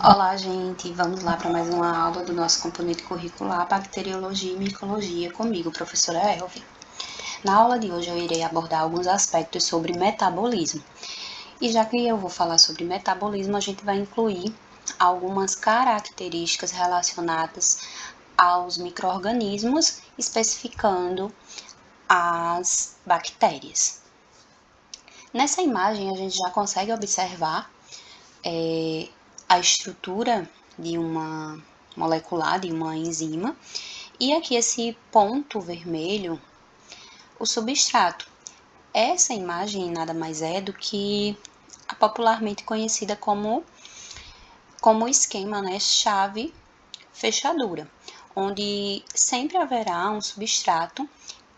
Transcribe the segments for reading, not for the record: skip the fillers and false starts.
Olá, gente! Vamos lá para mais uma aula do nosso componente curricular Bacteriologia e Micologia comigo, professora Elvia. Na aula de hoje eu irei abordar alguns aspectos sobre metabolismo. E já que eu vou falar sobre metabolismo, a gente vai incluir algumas características relacionadas aos micro-organismos, especificando as bactérias. Nessa imagem a gente já consegue observar a estrutura de uma molecular, de uma enzima, e aqui esse ponto vermelho, o substrato. Essa imagem nada mais é do que a popularmente conhecida como esquema, né, chave fechadura, onde sempre haverá um substrato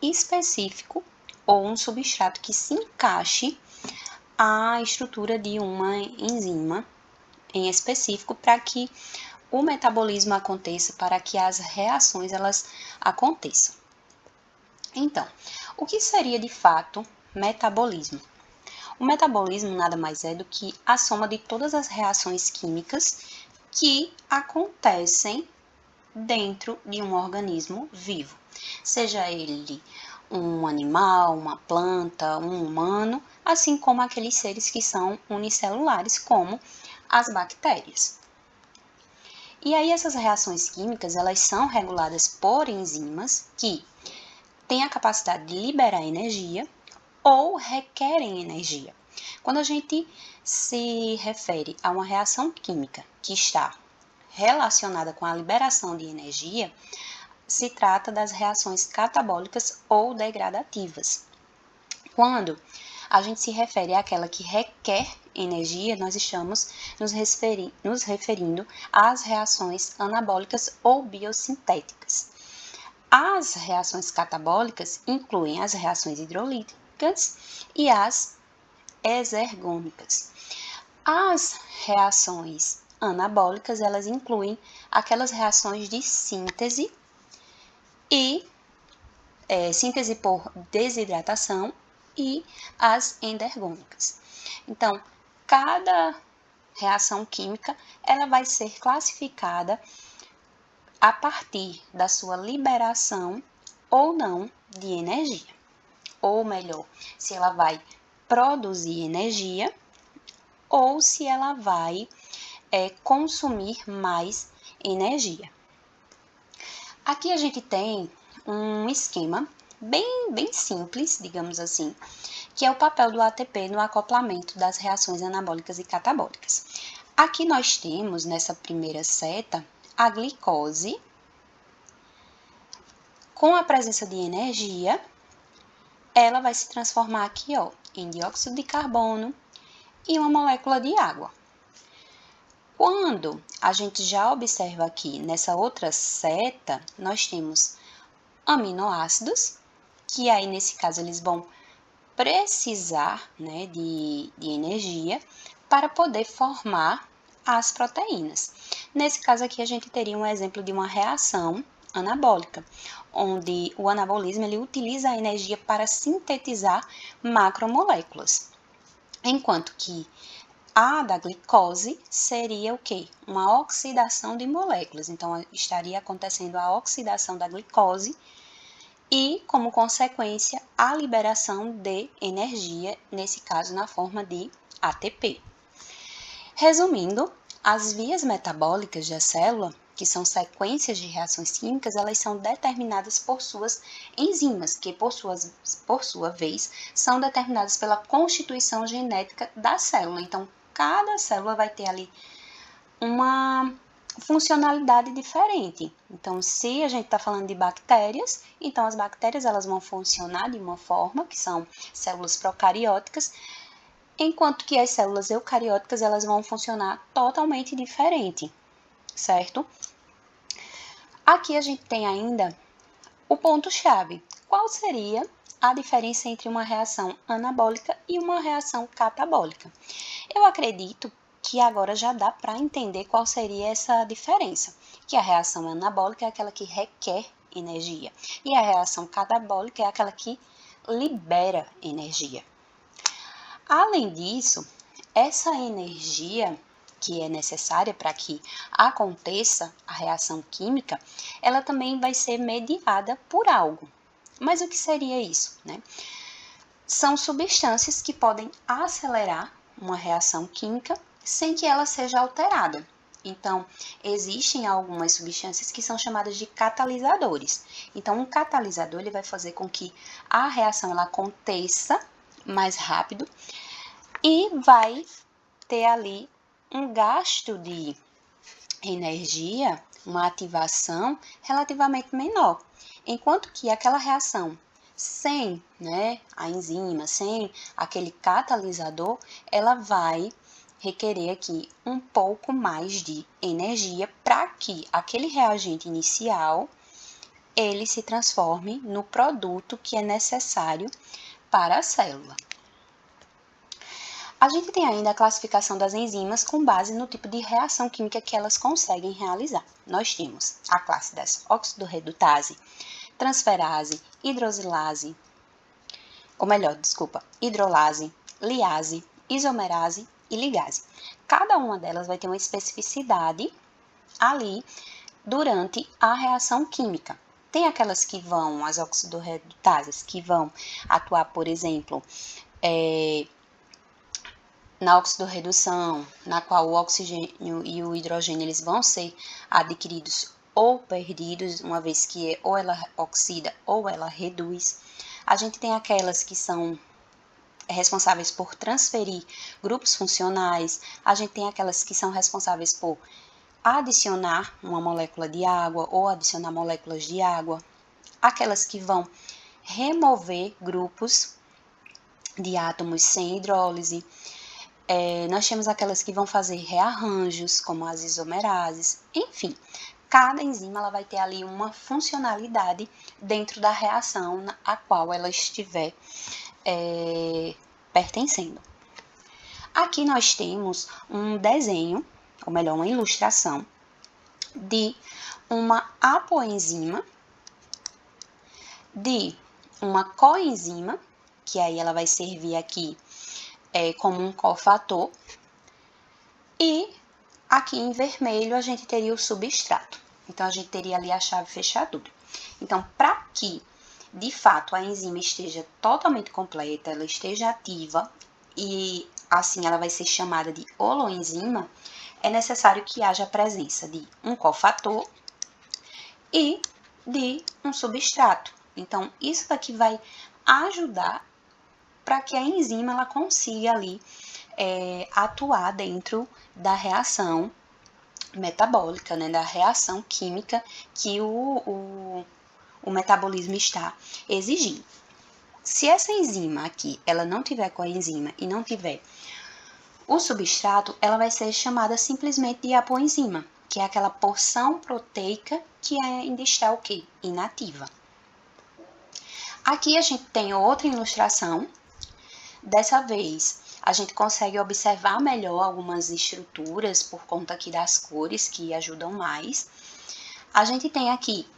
específico ou um substrato que se encaixe à estrutura de uma enzima em específico para que o metabolismo aconteça, para que as reações elas aconteçam. Então, o que seria de fato metabolismo? O metabolismo nada mais é do que a soma de todas as reações químicas que acontecem dentro de um organismo vivo, seja ele um animal, uma planta, um humano, assim como aqueles seres que são unicelulares, como as bactérias. E aí essas reações químicas, elas são reguladas por enzimas que têm a capacidade de liberar energia ou requerem energia. Quando a gente se refere a uma reação química que está relacionada com a liberação de energia, se trata das reações catabólicas ou degradativas. Quando a gente se refere àquela que requer energia, nós estamos nos referindo às reações anabólicas ou biosintéticas. As reações catabólicas incluem as reações hidrolíticas e as exergônicas. As reações anabólicas, elas incluem aquelas reações de síntese e síntese por desidratação e as endergônicas. Então, cada reação química ela vai ser classificada a partir da sua liberação ou não de energia. Ou melhor, se ela vai produzir energia ou se ela vai consumir mais energia. Aqui a gente tem um esquema bem simples, digamos assim, que é o papel do ATP no acoplamento das reações anabólicas e catabólicas. Aqui nós temos, nessa primeira seta, a glicose, com a presença de energia, ela vai se transformar aqui, em dióxido de carbono e uma molécula de água. Quando a gente já observa aqui nessa outra seta, nós temos aminoácidos, que aí nesse caso eles vão precisar, né, de energia para poder formar as proteínas. Nesse caso aqui a gente teria um exemplo de uma reação anabólica, onde o anabolismo ele utiliza a energia para sintetizar macromoléculas, enquanto que a da glicose seria o quê? Uma oxidação de moléculas. Então, estaria acontecendo a oxidação da glicose e, como consequência, a liberação de energia, nesse caso na forma de ATP. Resumindo, as vias metabólicas da célula, que são sequências de reações químicas, elas são determinadas por suas enzimas, que por sua vez são determinadas pela constituição genética da célula. Então, cada célula vai ter ali uma funcionalidade diferente. Então, se a gente está falando de bactérias, então as bactérias elas vão funcionar de uma forma, que são células procarióticas, enquanto que as células eucarióticas elas vão funcionar totalmente diferente, certo? Aqui a gente tem ainda o ponto-chave. Qual seria a diferença entre uma reação anabólica e uma reação catabólica? Eu acredito que agora já dá para entender qual seria essa diferença, que a reação anabólica é aquela que requer energia e a reação catabólica é aquela que libera energia. Além disso, essa energia que é necessária para que aconteça a reação química, ela também vai ser mediada por algo. Mas o que seria isso, né? São substâncias que podem acelerar uma reação química sem que ela seja alterada. Então, existem algumas substâncias que são chamadas de catalisadores. Então, um catalisador ele vai fazer com que a reação ela aconteça mais rápido e vai ter ali um gasto de energia, uma ativação relativamente menor. Enquanto que aquela reação sem, a enzima, sem aquele catalisador, ela vai requerer aqui um pouco mais de energia para que aquele reagente inicial ele se transforme no produto que é necessário para a célula. A gente tem ainda a classificação das enzimas com base no tipo de reação química que elas conseguem realizar. Nós temos a classe das oxidorredutase, transferase, hidrolase, liase, isomerase e ligase. Cada uma delas vai ter uma especificidade ali durante a reação química. Tem aquelas que vão, as oxidorredutases, que vão atuar, por exemplo, na oxidorredução, na qual o oxigênio e o hidrogênio eles vão ser adquiridos ou perdidos, uma vez que ou ela oxida ou ela reduz. A gente tem aquelas que são responsáveis por transferir grupos funcionais, a gente tem aquelas que são responsáveis por adicionar uma molécula de água ou adicionar moléculas de água, aquelas que vão remover grupos de átomos sem hidrólise. Nós temos aquelas que vão fazer rearranjos, como as isomerases, enfim. Cada enzima ela vai ter ali uma funcionalidade dentro da reação a qual ela estiver pertencendo. Aqui nós temos um desenho, ou melhor, uma ilustração de uma apoenzima, de uma coenzima, que aí ela vai servir aqui como um cofator, e aqui em vermelho a gente teria o substrato. Então, a gente teria ali a chave fechadura. Então, para que, de fato, a enzima esteja totalmente completa, ela esteja ativa e, assim, ela vai ser chamada de holoenzima, é necessário que haja a presença de um cofator e de um substrato. Então, isso daqui vai ajudar para que a enzima ela consiga ali atuar dentro da reação metabólica, da reação química que o metabolismo está exigindo. Se essa enzima aqui, ela não tiver coenzima e não tiver o substrato, ela vai ser chamada simplesmente de apoenzima, que é aquela porção proteica que ainda está o quê? Inativa. Aqui a gente tem outra ilustração. Dessa vez, a gente consegue observar melhor algumas estruturas por conta aqui das cores que ajudam mais. A gente tem aqui,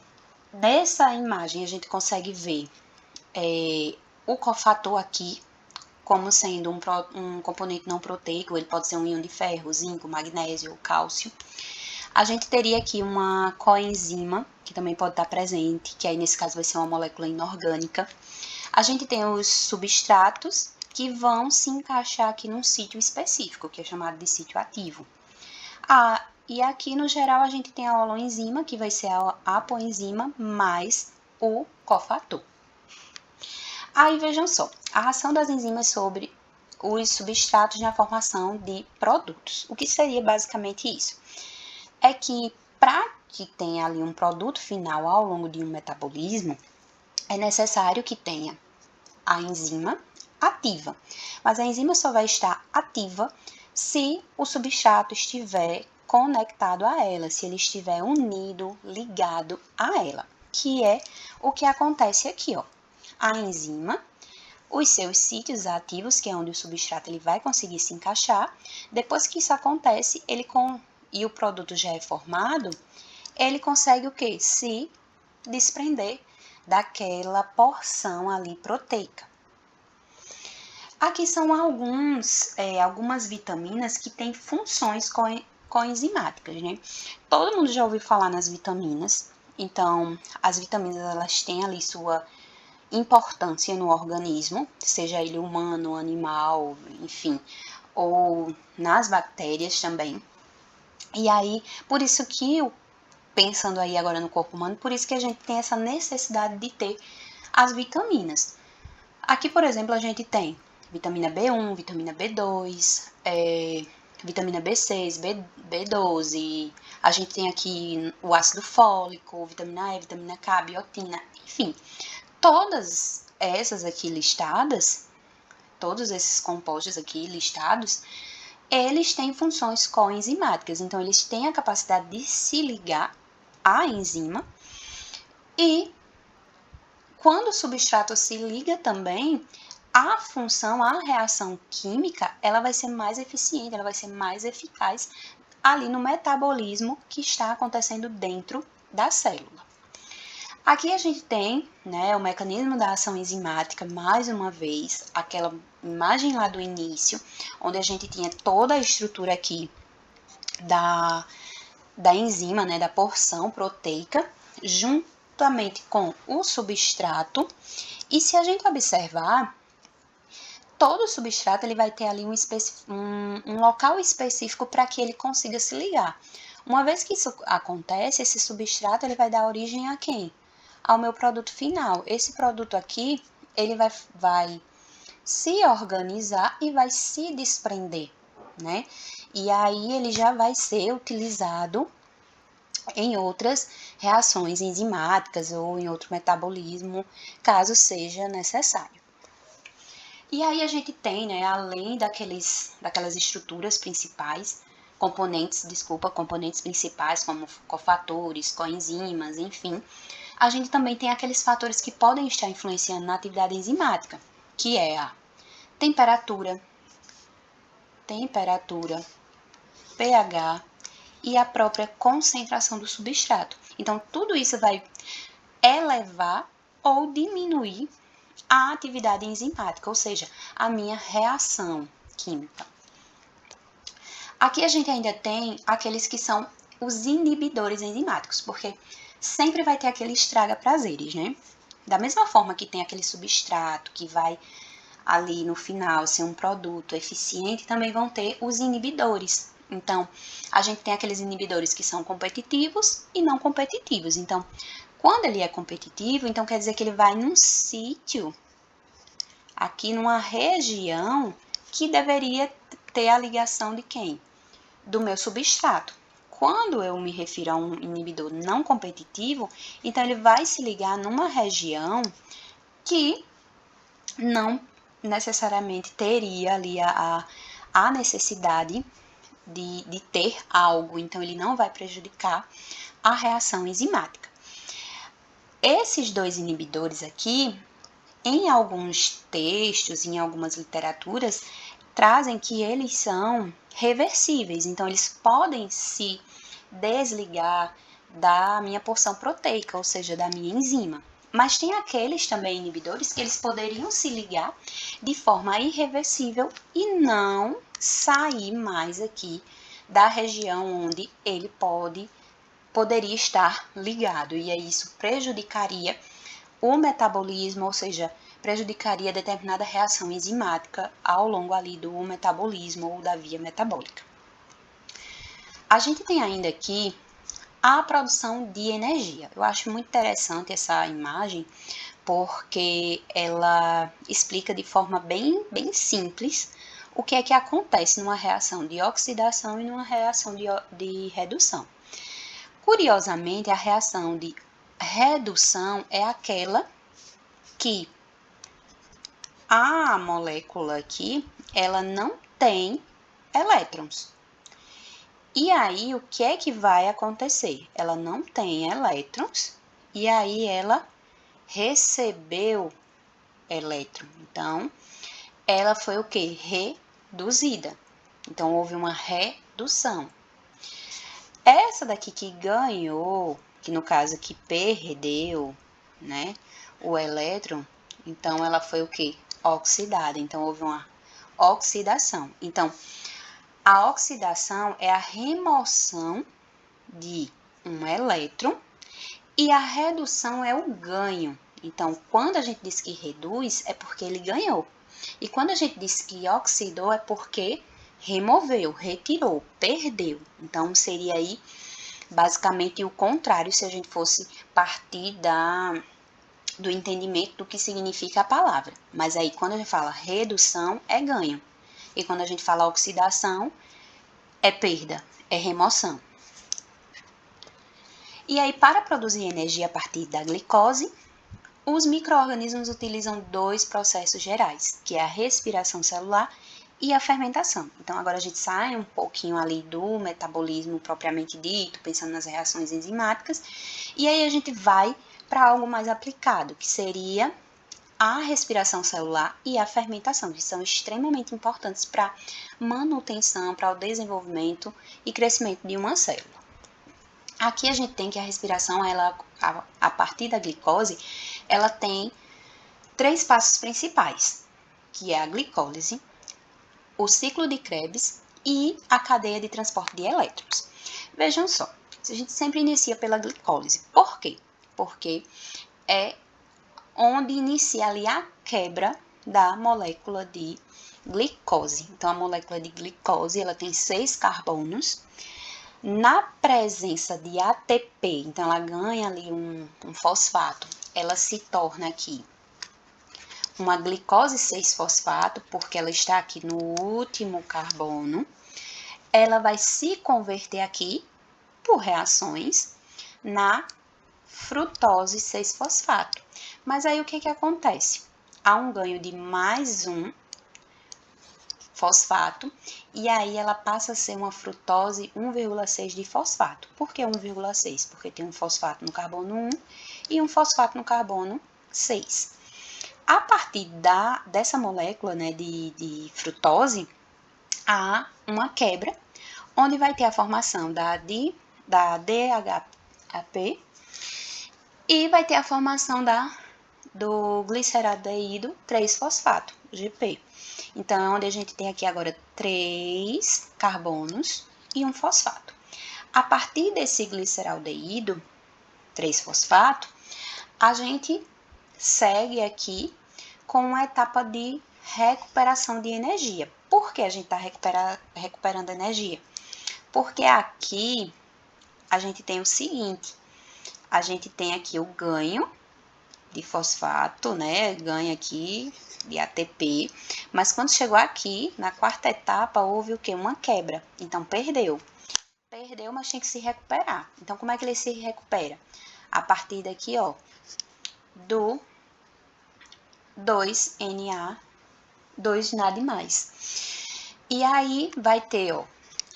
nessa imagem, a gente consegue ver o cofator aqui como sendo um componente não proteico, ele pode ser um íon de ferro, zinco, magnésio, cálcio. A gente teria aqui uma coenzima, que também pode estar presente, que aí nesse caso vai ser uma molécula inorgânica. A gente tem os substratos, que vão se encaixar aqui num sítio específico, que é chamado de sítio ativo. E aqui, no geral, a gente tem a holoenzima, que vai ser a apoenzima, mais o cofator. Aí, vejam só, a ação das enzimas sobre os substratos na formação de produtos. O que seria basicamente isso? É que, para que tenha ali um produto final ao longo de um metabolismo, é necessário que tenha a enzima ativa. Mas a enzima só vai estar ativa se o substrato estiver conectado a ela, se ele estiver unido, ligado a ela, que é o que acontece aqui, ó. A enzima, os seus sítios ativos, que é onde o substrato ele vai conseguir se encaixar. Depois que isso acontece, e o produto já é formado, ele consegue o quê? Se desprender daquela porção ali proteica. Aqui são algumas vitaminas que têm funções coenzimáticas, né? Todo mundo já ouviu falar nas vitaminas. Então, as vitaminas, elas têm ali sua importância no organismo, seja ele humano, animal, enfim, ou nas bactérias também. E aí, por isso que, pensando aí agora no corpo humano, por isso que a gente tem essa necessidade de ter as vitaminas. Aqui, por exemplo, a gente tem vitamina B1, vitamina B2, vitamina B6, B12, a gente tem aqui o ácido fólico, vitamina E, vitamina K, biotina, enfim. Todas essas aqui listadas, todos esses compostos aqui listados, eles têm funções coenzimáticas, então eles têm a capacidade de se ligar à enzima e quando o substrato se liga também, a função, a reação química, ela vai ser mais eficiente, ela vai ser mais eficaz ali no metabolismo que está acontecendo dentro da célula. Aqui a gente tem, né, o mecanismo da ação enzimática, mais uma vez, aquela imagem lá do início, onde a gente tinha toda a estrutura aqui da enzima, né, da porção proteica, juntamente com o substrato. E se a gente observar, todo substrato ele vai ter ali um local específico para que ele consiga se ligar. Uma vez que isso acontece, esse substrato ele vai dar origem a quem? Ao meu produto final. Esse produto aqui, ele vai se organizar e vai se desprender, né? E aí ele já vai ser utilizado em outras reações enzimáticas ou em outro metabolismo, caso seja necessário. E aí a gente tem, né, além daquelas estruturas principais, componentes principais como cofatores, coenzimas, enfim, a gente também tem aqueles fatores que podem estar influenciando na atividade enzimática, que é a temperatura, pH e a própria concentração do substrato. Então, tudo isso vai elevar ou diminuir a atividade enzimática, ou seja, a minha reação química. Aqui a gente ainda tem aqueles que são os inibidores enzimáticos, porque sempre vai ter aquele estraga-prazeres, né? Da mesma forma que tem aquele substrato que vai ali no final ser um produto eficiente, também vão ter os inibidores. Então, a gente tem aqueles inibidores que são competitivos e não competitivos. Então, quando ele é competitivo, então quer dizer que ele vai num sítio, aqui numa região, que deveria ter a ligação de quem? Do meu substrato. Quando eu me refiro a um inibidor não competitivo, então ele vai se ligar numa região que não necessariamente teria ali a necessidade de ter algo, então ele não vai prejudicar a reação enzimática. Esses dois inibidores aqui, em alguns textos, em algumas literaturas, trazem que eles são reversíveis, então eles podem se desligar da minha porção proteica, ou seja, da minha enzima. Mas tem aqueles também inibidores que eles poderiam se ligar de forma irreversível e não sair mais aqui da região onde ele poderia estar ligado. E aí isso prejudicaria o metabolismo, ou seja, prejudicaria determinada reação enzimática ao longo ali do metabolismo ou da via metabólica. A gente tem ainda aqui a produção de energia. Eu acho muito interessante essa imagem porque ela explica de forma bem simples o que é que acontece numa reação de oxidação e numa reação de redução. Curiosamente, a reação de redução é aquela que a molécula aqui, ela não tem elétrons. E aí, o que é que vai acontecer? Ela não tem elétrons e aí ela recebeu elétron. Então, ela foi o quê? Reduzida. Então, houve uma redução. Essa daqui que ganhou, que no caso que perdeu, né, o elétron, então ela foi o quê? Oxidada. Então, houve uma oxidação. Então, a oxidação é a remoção de um elétron e a redução é o ganho. Então, quando a gente diz que reduz, é porque ele ganhou. E quando a gente diz que oxidou, é porque removeu, retirou, perdeu. Então, seria aí basicamente o contrário se a gente fosse partir do entendimento do que significa a palavra. Mas aí, quando a gente fala redução, é ganho. E quando a gente fala oxidação, é perda, é remoção. E aí, para produzir energia a partir da glicose, os micro-organismos utilizam dois processos gerais, que é a respiração celular e a fermentação. Então, agora a gente sai um pouquinho ali do metabolismo propriamente dito, pensando nas reações enzimáticas, e aí a gente vai para algo mais aplicado, que seria a respiração celular e a fermentação, que são extremamente importantes para a manutenção, para o desenvolvimento e crescimento de uma célula. Aqui a gente tem que a respiração, ela, a partir da glicose, ela tem 3 passos principais, que é a glicólise, o ciclo de Krebs e a cadeia de transporte de elétrons. Vejam só, a gente sempre inicia pela glicólise. Por quê? Porque é onde inicia ali a quebra da molécula de glicose. Então, a molécula de glicose, ela tem 6 carbonos. Na presença de ATP, então ela ganha ali um fosfato, ela se torna aqui uma glicose 6-fosfato, porque ela está aqui no último carbono. Ela vai se converter aqui, por reações, na frutose 6-fosfato. Mas aí o que acontece? Há um ganho de mais um fosfato, e aí ela passa a ser uma frutose 1,6 de fosfato. Por que 1,6? Porque tem um fosfato no carbono 1 e um fosfato no carbono 6. A partir dessa molécula, né, de frutose, há uma quebra, onde vai ter a formação da DHAP e vai ter a formação do gliceraldeído 3-fosfato, GP. Então, é onde a gente tem aqui agora 3 carbonos e um fosfato. A partir desse gliceraldeído 3-fosfato, a gente segue aqui com uma etapa de recuperação de energia. Por que a gente está recuperando energia? Porque aqui a gente tem o seguinte, a gente tem aqui o ganho de fosfato, né, ganho aqui de ATP, mas quando chegou aqui, na quarta etapa, houve o quê? Uma quebra, então perdeu, mas tem que se recuperar. Então, como é que ele se recupera? A partir daqui, ó, do 2Na2 nada mais. E aí vai ter, ó,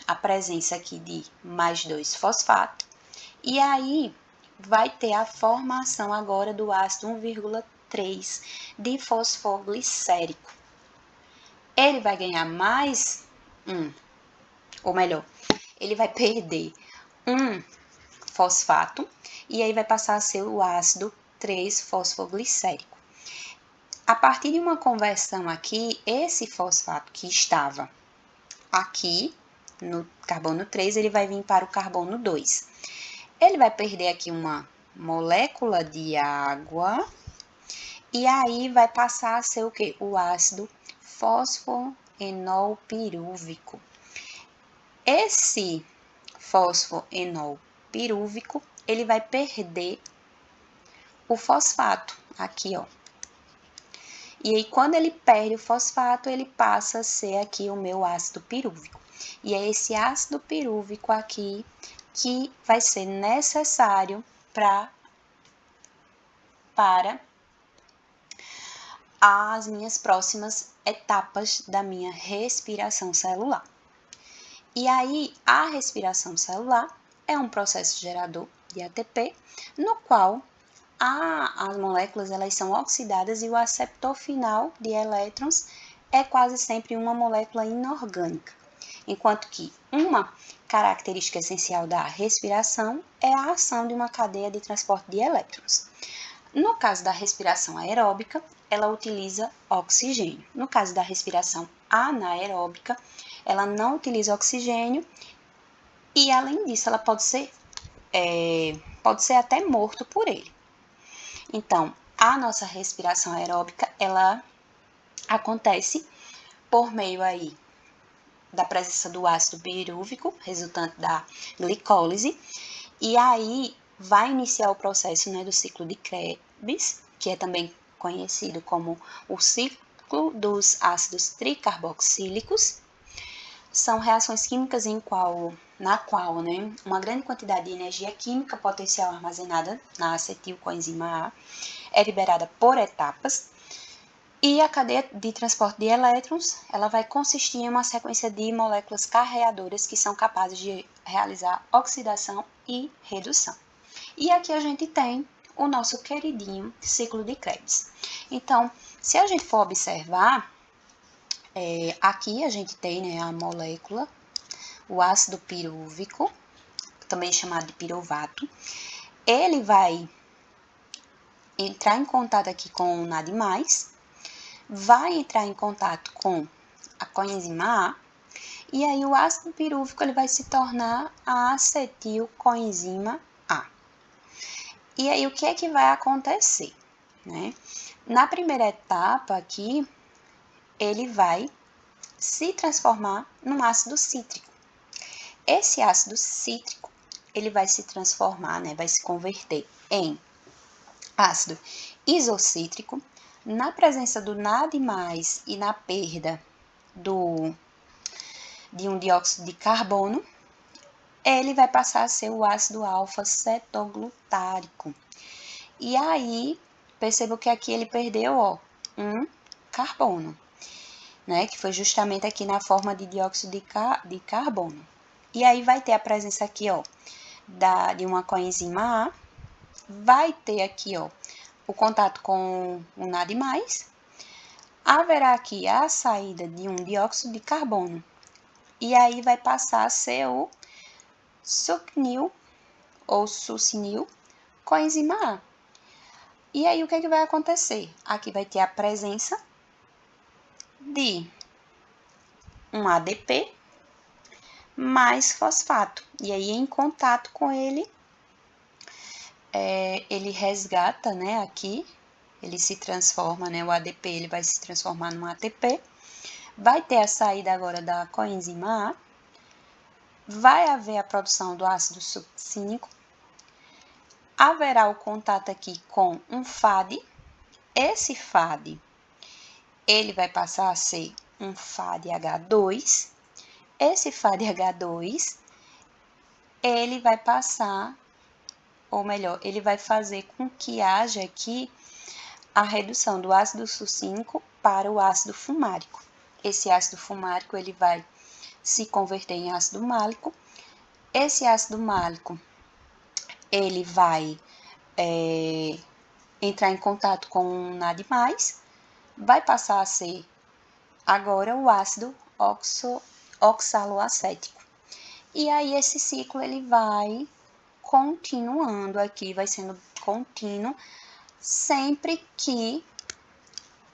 a presença aqui de mais 2 fosfato, e aí vai ter a formação agora do ácido 1,3 de fosfoglicérico. Ele vai ganhar mais ou melhor, ele vai perder um fosfato e aí vai passar a ser o ácido 3-fosfoglicérico. A partir de uma conversão aqui, esse fosfato que estava aqui no carbono 3, ele vai vir para o carbono 2. Ele vai perder aqui uma molécula de água e aí vai passar a ser o quê? O ácido fosfoenolpirúvico. Esse fosfoenolpirúvico, ele vai perder o fosfato aqui, ó. E aí, quando ele perde o fosfato, ele passa a ser aqui o meu ácido pirúvico. E é esse ácido pirúvico aqui que vai ser necessário para as minhas próximas etapas da minha respiração celular. E aí, a respiração celular é um processo gerador de ATP, no qual as moléculas elas são oxidadas e o aceptor final de elétrons é quase sempre uma molécula inorgânica, enquanto que uma característica essencial da respiração é a ação de uma cadeia de transporte de elétrons. No caso da respiração aeróbica, ela utiliza oxigênio. No caso da respiração anaeróbica, ela não utiliza oxigênio e, além disso, ela pode ser até morto por ele. Então, a nossa respiração aeróbica, ela acontece por meio aí da presença do ácido pirúvico, resultante da glicólise, e aí vai iniciar o processo, né, do ciclo de Krebs, que é também conhecido como o ciclo dos ácidos tricarboxílicos. São reações químicas na qual, né, uma grande quantidade de energia química potencial armazenada na acetilcoenzima A é liberada por etapas. E a cadeia de transporte de elétrons, ela vai consistir em uma sequência de moléculas carreadoras que são capazes de realizar oxidação e redução. E aqui a gente tem o nosso queridinho ciclo de Krebs. Então, se a gente for observar, aqui a gente tem, né, a molécula, o ácido pirúvico, também chamado de piruvato. Ele vai entrar em contato aqui com o NAD+, vai entrar em contato com a coenzima A, e aí o ácido pirúvico ele vai se tornar a acetilcoenzima A. E aí o que é que vai acontecer, né? Na primeira etapa aqui, ele vai se transformar num ácido cítrico. Esse ácido cítrico, ele vai se transformar, né, vai se converter em ácido isocítrico. Na presença do NAD+, e na perda de um dióxido de carbono, ele vai passar a ser o ácido alfa-cetoglutárico. E aí, perceba que aqui ele perdeu, um carbono, né? Que foi justamente aqui na forma de dióxido de carbono. E aí vai ter a presença aqui, de uma coenzima A, vai ter aqui, o contato com o NAD+, haverá aqui a saída de um dióxido de carbono, e aí vai passar a ser o succinil ou succinil coenzima A. E aí o que é que vai acontecer? Aqui vai ter a presença de um ADP mais fosfato, e aí em contato com ele, ele resgata, né, aqui, ele se transforma, né, o ADP ele vai se transformar num ATP, vai ter a saída agora da coenzima A, vai haver a produção do ácido succínico, haverá o contato aqui com um FAD, esse FAD, ele vai passar a ser um FADH2, esse FADH2, ele vai passar, ou melhor, ele vai fazer com que haja aqui a redução do ácido succínico para o ácido fumárico. Esse ácido fumárico ele vai se converter em ácido málico. Esse ácido málico ele vai entrar em contato com o NAD+, vai passar a ser agora o ácido oxaloacético. E aí esse ciclo ele vai continuando aqui, vai sendo contínuo, sempre que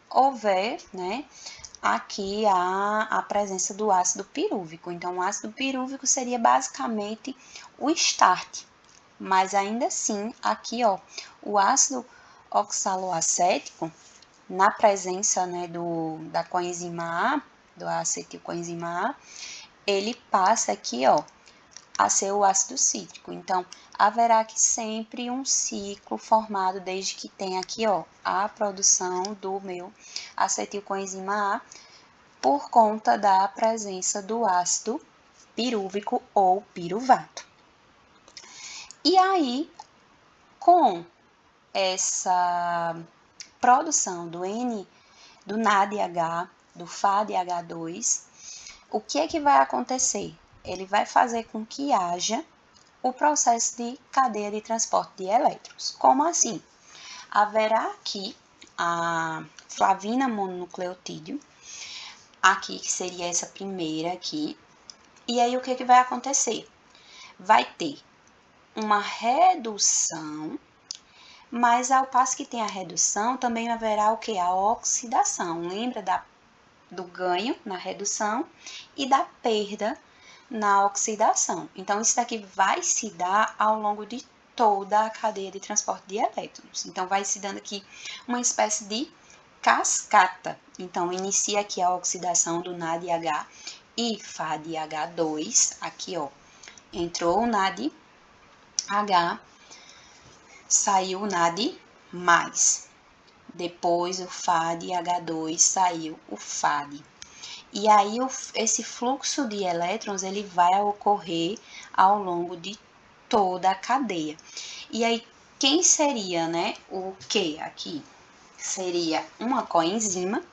houver, né, aqui a presença do ácido pirúvico. Então, o ácido pirúvico seria basicamente o start, mas ainda assim, aqui, o ácido oxaloacético, na presença, né, da coenzima A, do acetilcoenzima A, ele passa aqui, a ser o ácido cítrico. Então, haverá aqui sempre um ciclo formado desde que tenha aqui, a produção do meu acetilcoenzima A por conta da presença do ácido pirúvico ou piruvato. E aí, com essa produção do NADH, do FADH2, o que é que vai acontecer? Ele vai fazer com que haja o processo de cadeia de transporte de elétrons. Como assim? Haverá aqui a flavina mononucleotídeo, aqui que seria essa primeira aqui, e aí o que é que vai acontecer? Vai ter uma redução, mas ao passo que tem a redução, também haverá o que? A oxidação. Lembra do ganho na redução e da perda na oxidação. Então, isso daqui vai se dar ao longo de toda a cadeia de transporte de elétrons. Então, vai se dando aqui uma espécie de cascata. Então, inicia aqui a oxidação do NADH e FADH2. Aqui, ó, entrou o NADH, saiu o NAD+. Depois o FADH2, saiu o FAD. E aí, esse fluxo de elétrons, ele vai ocorrer ao longo de toda a cadeia. E aí, quem seria, né, o que aqui? Seria uma coenzima,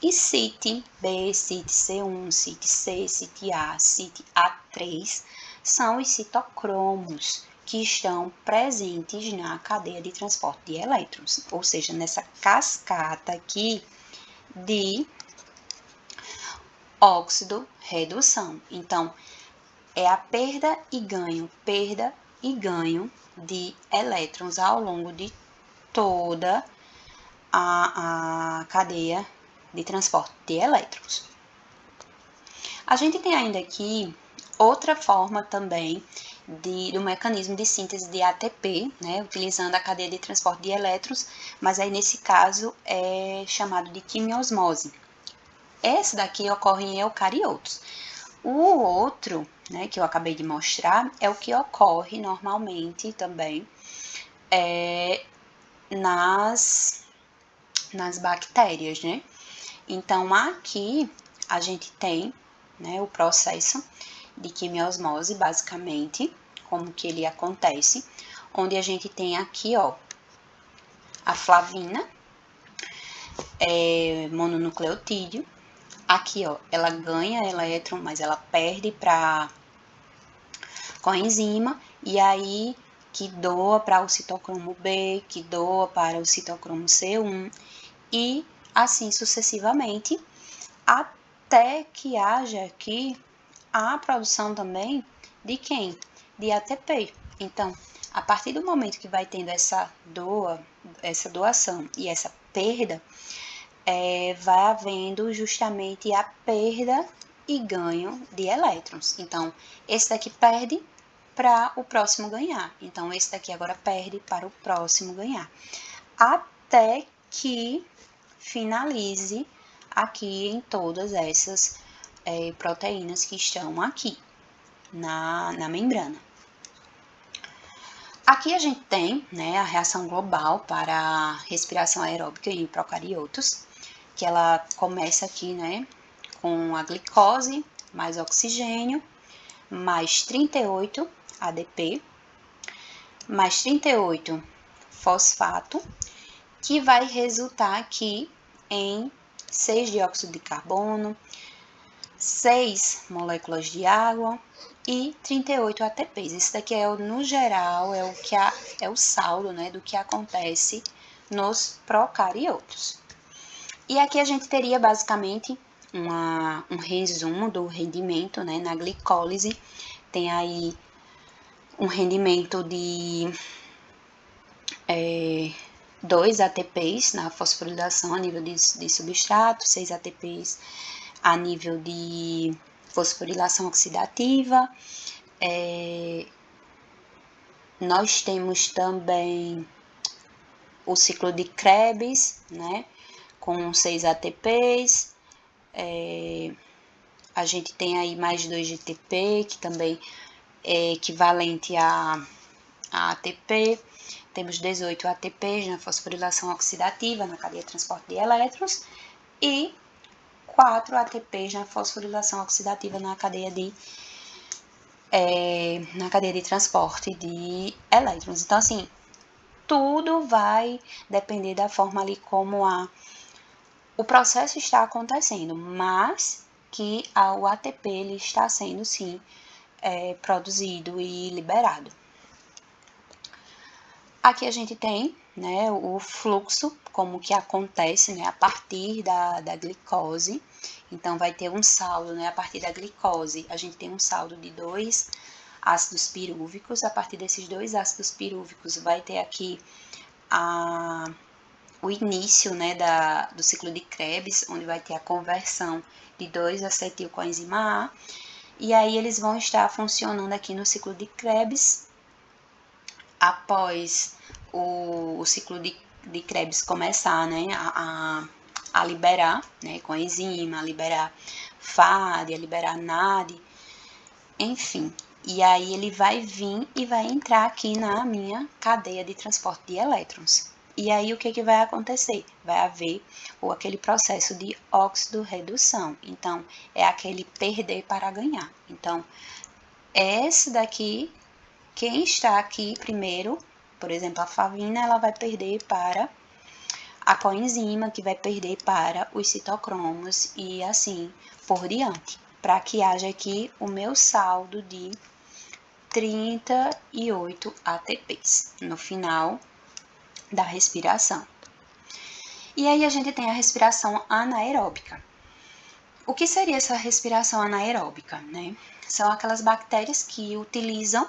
e CIT B, CIT C1, CIT C, CIT A, CIT A3 são os citocromos que estão presentes na cadeia de transporte de elétrons, ou seja, nessa cascata aqui de óxido-redução. Então, é a perda e ganho de elétrons ao longo de toda a cadeia de transporte de elétrons. A gente tem ainda aqui outra forma também do mecanismo de síntese de ATP, né, utilizando a cadeia de transporte de elétrons, mas aí nesse caso é chamado de quimiosmose. Esse daqui ocorre em eucariotos. O outro, né, que eu acabei de mostrar, é o que ocorre normalmente também nas bactérias, né? Então, aqui a gente tem, né, o processo de quimiosmose, basicamente, como que ele acontece, onde a gente tem aqui, ó, a flavina, mononucleotídeo. Aqui, ó, ela ganha elétron, mas ela perde para coenzima, e aí que doa para o citocromo B, que doa para o citocromo C1, e assim sucessivamente, até que haja aqui a produção também de quem? De ATP. Então, a partir do momento que vai tendo essa doação e essa perda, vai havendo justamente a perda e ganho de elétrons. Então, esse daqui perde para o próximo ganhar. Então, esse daqui agora perde para o próximo ganhar. Até que finalize aqui em todas essas proteínas que estão aqui na membrana. Aqui a gente tem, né, a reação global para a respiração aeróbica em procariotos, que ela começa aqui, né, com a glicose mais oxigênio, mais 38 ADP, mais 38 fosfato, que vai resultar aqui em 6 dióxido de carbono, 6 moléculas de água e 38 ATPs. Isso daqui no geral, é o saldo, né, do que acontece nos procariotos. E aqui a gente teria basicamente um resumo do rendimento, né, na glicólise. Tem aí um rendimento de 2 ATPs na fosforilação a nível de substrato, 6 ATPs a nível de fosforilação oxidativa. Nós temos também o ciclo de Krebs, né, com 6 ATPs. A gente tem aí mais 2 GTP, que também é equivalente a ATP. Temos 18 ATPs na fosforilação oxidativa, na cadeia de transporte de elétrons, e 4 ATPs na fosforilação oxidativa na cadeia de transporte de elétrons. Então, assim, tudo vai depender da forma ali como o processo está acontecendo, mas que o ATP ele está sendo, sim, produzido e liberado. Aqui a gente tem, né, o fluxo, como que acontece, né, a partir da glicose. Então, vai ter um saldo, né, a partir da glicose, a gente tem um saldo de 2 ácidos pirúvicos. A partir desses 2 ácidos pirúvicos, vai ter aqui o início, né, do ciclo de Krebs, onde vai ter a conversão de 2-acetilcoenzima A, e aí eles vão estar funcionando aqui no ciclo de Krebs. Após o ciclo de Krebs começar, né, a liberar, né, com a enzima, a liberar FAD, a liberar NAD, enfim. E aí ele vai vir e vai entrar aqui na minha cadeia de transporte de elétrons. E aí o que vai acontecer? Vai haver aquele processo de óxido-redução. Então, é aquele perder para ganhar. Então, esse daqui, quem está aqui primeiro, por exemplo, a favina, ela vai perder para a coenzima, que vai perder para os citocromos e assim por diante, para que haja aqui o meu saldo de 38 ATPs no final da respiração. E aí a gente tem a respiração anaeróbica. O que seria essa respiração anaeróbica, né? São aquelas bactérias que utilizam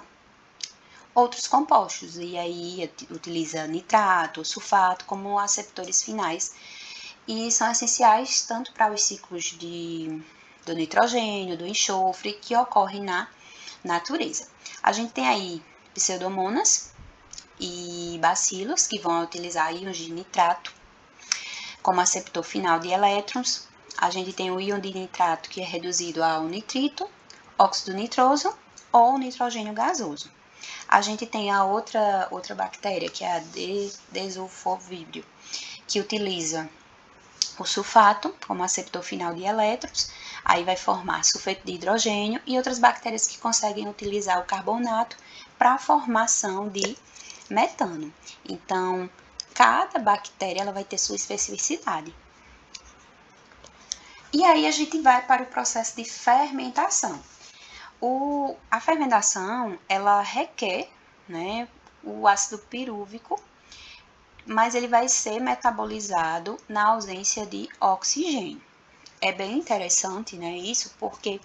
outros compostos, e aí utiliza nitrato, sulfato como aceptores finais, e são essenciais tanto para os ciclos do nitrogênio, do enxofre, que ocorrem na natureza. A gente tem aí pseudomonas e bacilos, que vão utilizar íons de nitrato como aceptor final de elétrons. A gente tem o íon de nitrato, que é reduzido ao nitrito, óxido nitroso ou nitrogênio gasoso. A gente tem a outra bactéria, que é a desulfovídeo, que utiliza o sulfato como aceptor final de elétrons, aí vai formar sulfeto de hidrogênio, e outras bactérias que conseguem utilizar o carbonato para a formação de metano. Então, cada bactéria ela vai ter sua especificidade. E aí a gente vai para o processo de fermentação. A fermentação, ela requer, né, o ácido pirúvico, mas ele vai ser metabolizado na ausência de oxigênio. É bem interessante, né, isso, porque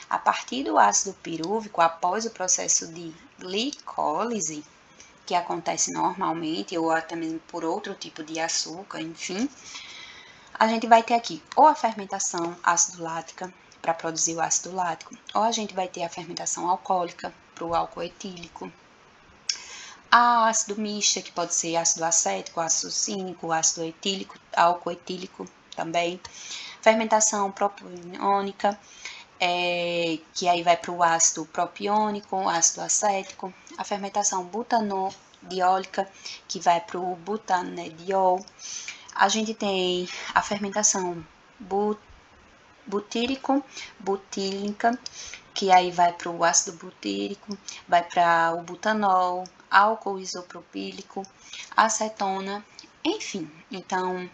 a partir do ácido pirúvico, após o processo de glicólise, que acontece normalmente, ou até mesmo por outro tipo de açúcar, enfim, a gente vai ter aqui ou a fermentação ácido lática, para produzir o ácido lático, ou a gente vai ter a fermentação alcoólica para o álcool etílico, a ácido mista, que pode ser ácido acético, ácido cínico, ácido etílico, álcool etílico também, fermentação propiônica, que aí vai para o ácido propiônico, ácido acético, a fermentação butanodiólica, que vai para o butanediol. A gente tem a fermentação butírico-butílica, que aí vai para o ácido butírico, vai para o butanol, álcool isopropílico, acetona, enfim. Então,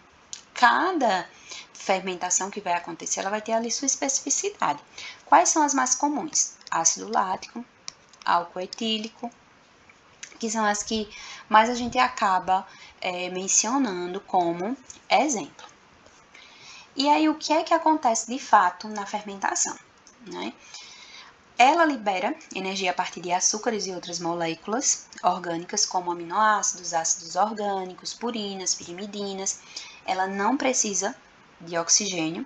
cada fermentação que vai acontecer, ela vai ter ali sua especificidade. Quais são as mais comuns? Ácido lático, álcool etílico, que são as que mais a gente acaba mencionando como exemplo. E aí, o que é que acontece de fato na fermentação, né? Ela libera energia a partir de açúcares e outras moléculas orgânicas, como aminoácidos, ácidos orgânicos, purinas, pirimidinas. Ela não precisa de oxigênio,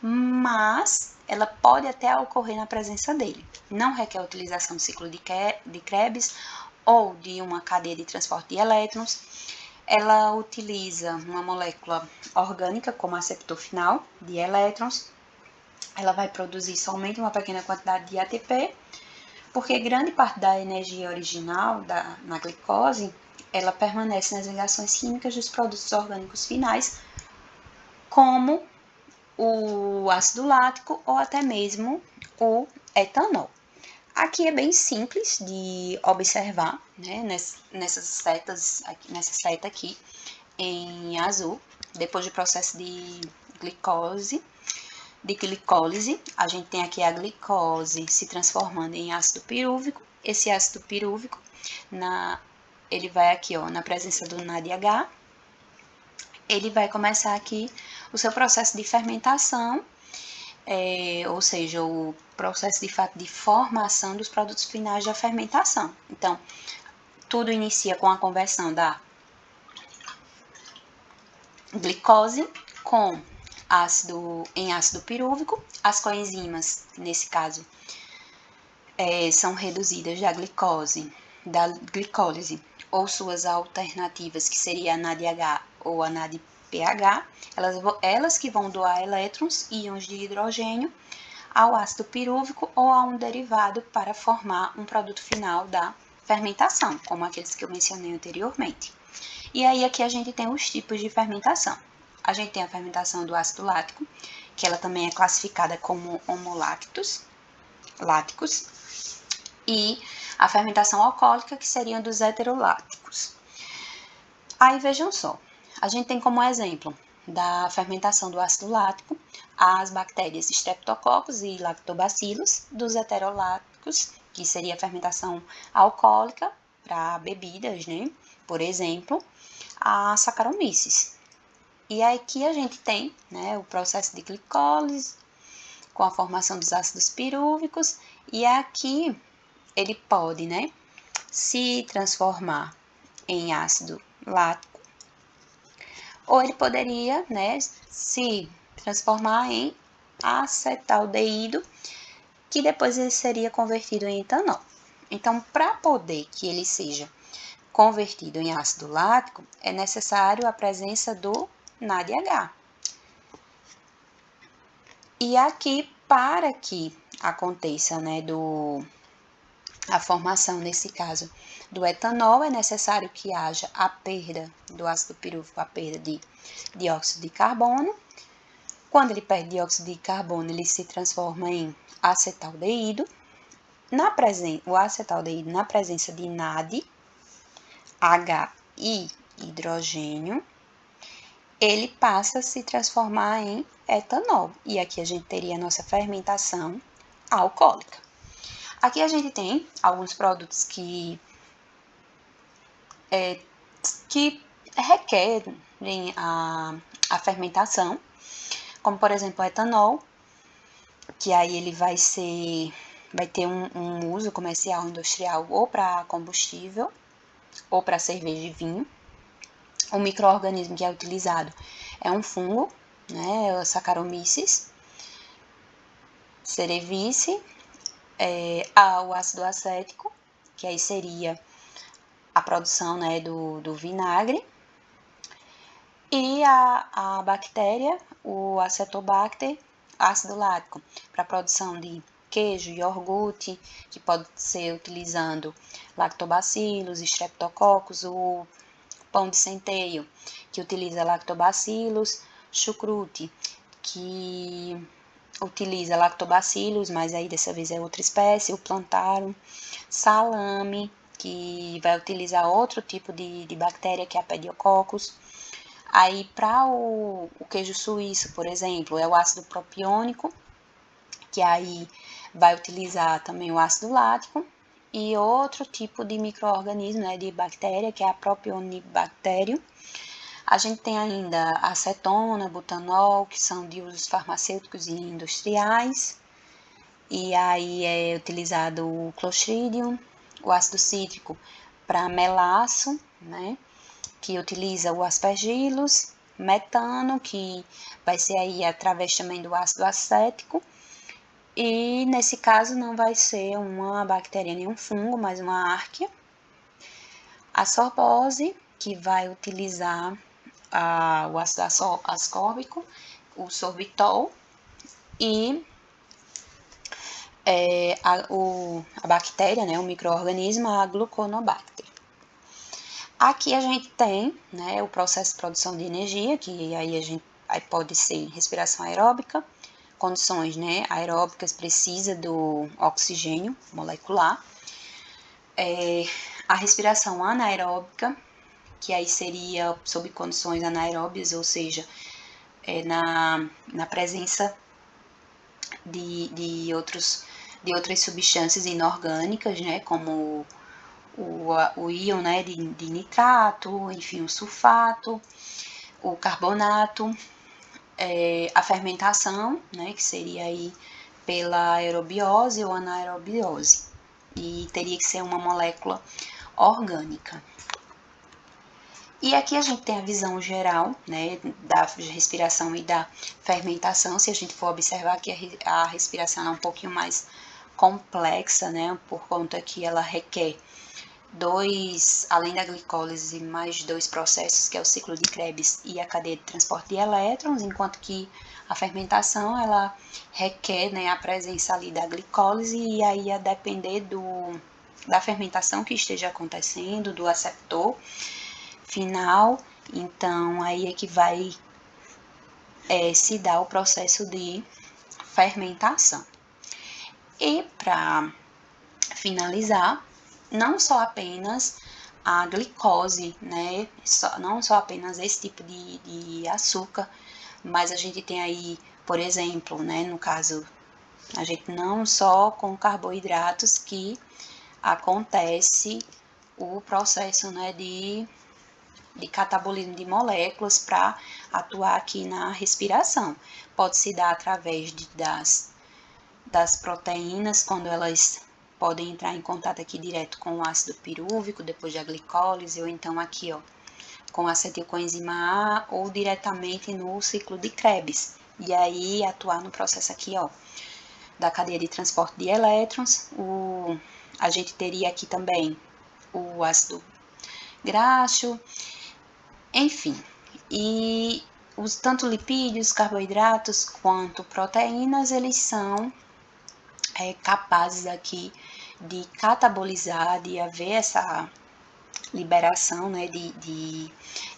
mas ela pode até ocorrer na presença dele. Não requer a utilização do ciclo de Krebs ou de uma cadeia de transporte de elétrons. Ela utiliza uma molécula orgânica como aceptor final de elétrons. Ela vai produzir somente uma pequena quantidade de ATP, porque grande parte da energia original na glicose, ela permanece nas ligações químicas dos produtos orgânicos finais, como o ácido lático ou até mesmo o etanol. Aqui é bem simples de observar, né, nessa seta aqui em azul, depois do processo de glicólise, a gente tem aqui a glicose se transformando em ácido pirúvico. Esse ácido pirúvico, ele vai aqui, ó, na presença do NADH, ele vai começar aqui o seu processo de fermentação, ou seja, o processo de fato de formação dos produtos finais da fermentação. Então, tudo inicia com a conversão da glicose com ácido pirúvico. As coenzimas, nesse caso, são reduzidas da glicólise ou suas alternativas, que seria a NADH ou a NADPH, elas que vão doar elétrons, íons de hidrogênio, ao ácido pirúvico ou a um derivado para formar um produto final da fermentação, como aqueles que eu mencionei anteriormente. E aí aqui a gente tem os tipos de fermentação. A gente tem a fermentação do ácido lático, que ela também é classificada como homoláticos, e a fermentação alcoólica, que seriam dos heteroláticos. Aí vejam só, a gente tem como exemplo da fermentação do ácido lático as bactérias Streptococcus e Lactobacillus, dos heteroláticos, que seria a fermentação alcoólica para bebidas, né? Por exemplo, a Saccharomyces. E aqui a gente tem, né, o processo de glicólise com a formação dos ácidos pirúvicos, e aqui ele pode, né, se transformar em ácido lático, ou ele poderia, né, se transformar em acetaldeído, que depois ele seria convertido em etanol. Então, para poder que ele seja convertido em ácido lático, é necessário a presença do NADH. E aqui, para que aconteça, né, a formação, nesse caso, do etanol, é necessário que haja a perda do ácido pirúvico, a perda de dióxido de carbono. Quando ele perde dióxido de carbono, ele se transforma em acetaldeído. O acetaldeído, na presença de NAD, H e hidrogênio, ele passa a se transformar em etanol. E aqui a gente teria a nossa fermentação alcoólica. Aqui a gente tem alguns produtos que requerem a fermentação, como por exemplo o etanol, que aí ele vai ter um uso comercial industrial ou para combustível ou para cerveja e vinho. O micro-organismo que é utilizado é um fungo, né, o Saccharomyces cerevisiae, o ácido acético, que aí seria a produção, né, do vinagre, e a bactéria, o Acetobacter ácido lático, para a produção de queijo, iogurte, que pode ser utilizando lactobacillus, streptococcus, o pão de centeio, que utiliza lactobacillus, chucrute, que utiliza lactobacillus, mas aí dessa vez é outra espécie, o plantarum, salame, que vai utilizar outro tipo de bactéria, que é a pediococcus. Aí, para o queijo suíço, por exemplo, é o ácido propiônico, que aí vai utilizar também o ácido lático, e outro tipo de micro-organismo, né, de bactéria, que é a Propionibacterium. A gente tem ainda acetona, butanol, que são de usos farmacêuticos e industriais. E aí é utilizado o Clostridium, o ácido cítrico para melaço, né, que utiliza o Aspergillus, metano, que vai ser aí através também do ácido acético. E nesse caso não vai ser uma bactéria nem um fungo, mas uma árquea. A sorbose, que vai utilizar o ácido ascórbico, o sorbitol, e a bactéria, né, o micro-organismo, a Gluconobacter. Aqui a gente tem, né, o processo de produção de energia, que aí pode ser respiração aeróbica, condições, né, aeróbicas, precisa do oxigênio molecular. A respiração anaeróbica, que aí seria sob condições anaeróbias, ou seja, na presença de outras substâncias inorgânicas, né, como o íon, né, de nitrato, enfim, o sulfato, o carbonato, a fermentação, né, que seria aí pela aerobiose ou anaerobiose, e teria que ser uma molécula orgânica. E aqui a gente tem a visão geral, né, da respiração e da fermentação. Se a gente for observar que a respiração é um pouquinho mais complexa, né, por conta que ela requer além da glicólise, mais dois processos, que é o ciclo de Krebs e a cadeia de transporte de elétrons, enquanto que a fermentação, ela requer, né, a presença ali da glicólise, e aí a depender da fermentação que esteja acontecendo, do aceptor final, então aí é que vai se dar o processo de fermentação. E para finalizar, não só apenas a glicose, né, não só apenas esse tipo de açúcar, mas a gente tem aí, por exemplo, né, no caso, a gente não só com carboidratos que acontece o processo, né, de catabolismo de moléculas para atuar aqui na respiração. Pode se dar através das proteínas, quando elas podem entrar em contato aqui direto com o ácido pirúvico, depois da glicólise, ou então aqui, ó, com a acetilcoenzima A, ou diretamente no ciclo de Krebs. E aí atuar no processo aqui, ó, da cadeia de transporte de elétrons. A gente teria aqui também o ácido graxo, enfim. E tanto lipídios, carboidratos, quanto proteínas, eles são capazes aqui de catabolizar, de haver essa liberação, né, de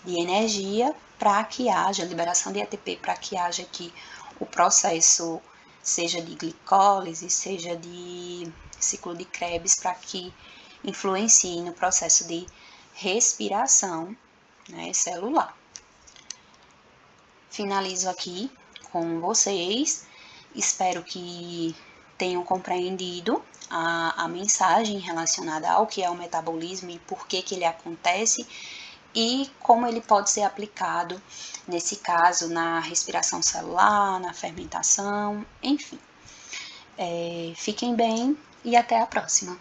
energia para que haja, liberação de ATP para que haja aqui o processo, seja de glicólise, seja de ciclo de Krebs, para que influencie no processo de respiração, né, celular. Finalizo aqui com vocês, espero que tenham compreendido a mensagem relacionada ao que é o metabolismo e por que ele acontece e como ele pode ser aplicado, nesse caso, na respiração celular, na fermentação, enfim. Fiquem bem e até a próxima.